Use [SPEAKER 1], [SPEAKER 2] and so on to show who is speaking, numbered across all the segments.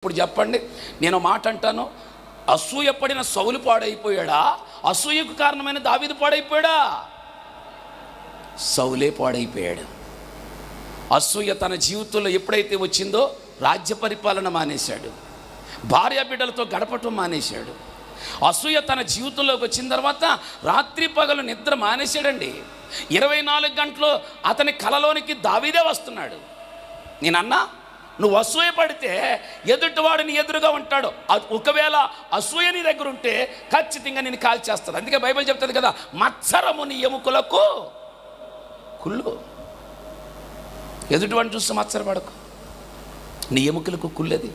[SPEAKER 1] ఇప్పుడు చెప్పండి, నేను మాట అంటాను, అసూయ పడిన సౌలు పాడైపోయాడా? అసూయకు కారణమైన దావీదు పాడైపోయాడా? సౌలే పాడైపోయాడు. అసూయ తన జీవితంలో ఎప్పుడైతే వచ్చిందో రాజ్య పరిపాలన మానేశాడు, భార్య బిడ్డలతో గడపటం మానేశాడు. అసూయ తన జీవితంలోకి వచ్చిన తర్వాత రాత్రి పగలు నిద్ర మానేశాడండి. 24 గంటలు అతని కలలోనికి దావీదే వస్తున్నాడు. నేనన్నా, నువ్వు అసూయ పడితే ఎదుటివాడు నీ ఎదురుగా ఉంటాడు. ఒకవేళ అసూయ నీ దగ్గర ఉంటే ఖచ్చితంగా నేను కాల్ చేస్తాడు. అందుకే బైబిల్ చెప్తుంది కదా, మత్సరము నీ ఎముకలకు కుళ్ళు. ఎదుటివాడిని చూస్తే మత్సరపడకు, నీ ఎముకలకు కుళ్ళది.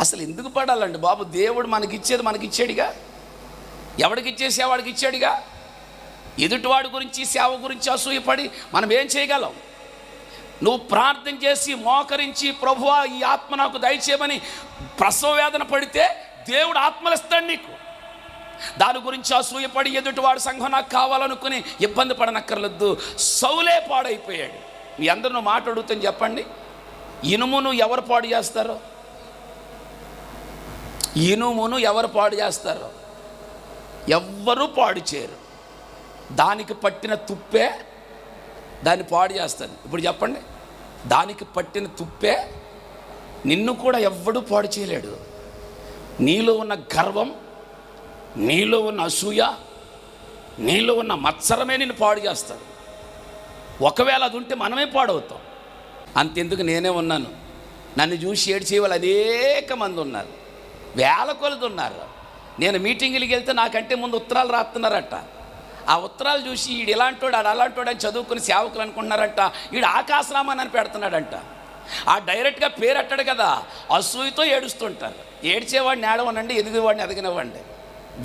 [SPEAKER 1] అసలు ఎందుకు పడాలండి బాబు? దేవుడు మనకిచ్చేది మనకిచ్చాడుగా. ఎవడికి ఇచ్చేసి వాడికి ఇచ్చాడుగా. ఎదుటివాడి గురించి సేవ గురించి అసూయపడి మనం ఏం చేయగలం? నువ్వు ప్రార్థన చేసి మోకరించి, ప్రభువా ఈ ఆత్మ నాకు దయచేయమని ప్రసవ వేదన పడితే దేవుడు ఆత్మలు ఇస్తాడు నీకు. దాని గురించి అసూయపడి ఎదుటివాడు సంఘం నాకు కావాలనుకుని ఇబ్బంది పడనక్కర్లేదు. సౌలే పాడైపోయాడు. మీ అందరూ నువ్వు మాట అడుగుతాను చెప్పండి, ఇనుమును ఎవరు పాడు చేస్తారో? ఇనుమును ఎవరు పాడు చేస్తారో? ఎవ్వరూ పాడు చేయరు. దానికి పట్టిన తుప్పే దాన్ని పాడు చేస్తుంది. ఇప్పుడు చెప్పండి, దానికి పట్టిన తుప్పే నిన్ను కూడా ఎవ్వడూ పాడు చేయలేడు. నీలో ఉన్న గర్వం, నీలో ఉన్న అసూయ, నీలో ఉన్న మత్సరమే నిన్ను పాడు చేస్తుంది. ఒకవేళ అది ఉంటే మనమే పాడవుతాం. అంతెందుకు, నేనే ఉన్నాను. నన్ను చూసి ఏడ్చే వాళ్ళు అనేక మంది ఉన్నారు, వేల కొలది ఉన్నారు. నేను మీటింగులకి వెళ్తే నాకంటే ముందు ఉత్తరాలు రాస్తున్నారట. ఆ ఉత్తరాలు చూసి ఈడు ఇలాంటోడు ఆడు అలాంటోడు అని చదువుకుని సేవకులు అనుకుంటున్నారంట. ఈడు ఆకాశరామన్ అని పెడుతున్నాడంట. ఆ డైరెక్ట్గా పేరు అట్టాడు కదా, అసూయతో ఏడుస్తుంటారు. ఏడ్చేవాడిని ఏడవనండి, ఎదిగేవాడిని ఎదగనివ్వండి.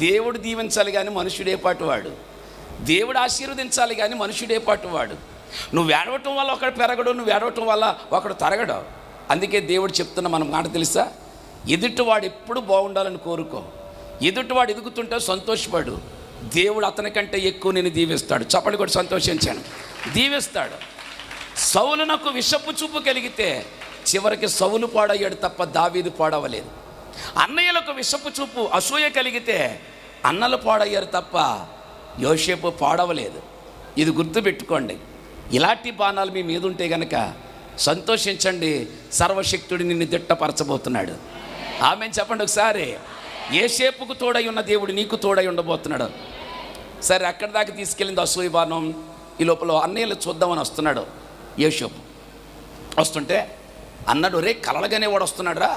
[SPEAKER 1] దేవుడు దీవించాలి కానీ మనుషుడే పాటువాడు. దేవుడు ఆశీర్వదించాలి కానీ మనుషుడే పాటువాడు. నువ్వు ఏడవటం వల్ల ఒకడు పెరగడు, నువ్వు ఏడవటం వల్ల ఒకడు తరగడు. అందుకే దేవుడు చెప్తున్న మన మాట తెలుసా, ఎదుటివాడు ఎప్పుడు బాగుండాలని కోరుకో. ఎదుటివాడు ఎదుగుతుంటే సంతోషపడు. దేవుడు అతని కంటే ఎక్కువ నేను దీవిస్తాడు. చప్పటి కూడా సంతోషించాను, దీవిస్తాడు. సౌలునకు విషపు చూపు కలిగితే చివరికి సౌలు పాడయ్యాడు తప్ప దావీదు పాడవలేదు. అన్నయ్యలకు విషపు చూపు అసూయ కలిగితే అన్నలు పాడయ్యారు తప్ప యోసేపు పాడవలేదు. ఇది గుర్తుపెట్టుకోండి. ఇలాంటి బాణాలు మీ మీద ఉంటే గనక సంతోషించండి, సర్వశక్తుడు నిన్ను దిట్టపరచబోతున్నాడు. ఆమెను చెప్పండి ఒకసారి. యోసేపుకు తోడై ఉన్న దేవుడు నీకు తోడై ఉండబోతున్నాడు. సరే, అక్కడి దాకా తీసుకెళ్ళింది అసూయ బాణం. ఈ లోపల అన్నయ్యలు చూద్దామని వస్తున్నాడు యోసేపు. వస్తుంటే అన్నాడు, రే కలలుగానే వాడు వస్తున్నాడు రా,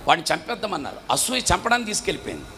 [SPEAKER 1] వాడిని చంపేద్దామన్నారు. అసూయ చంపడానికి తీసుకెళ్ళిపోయింది.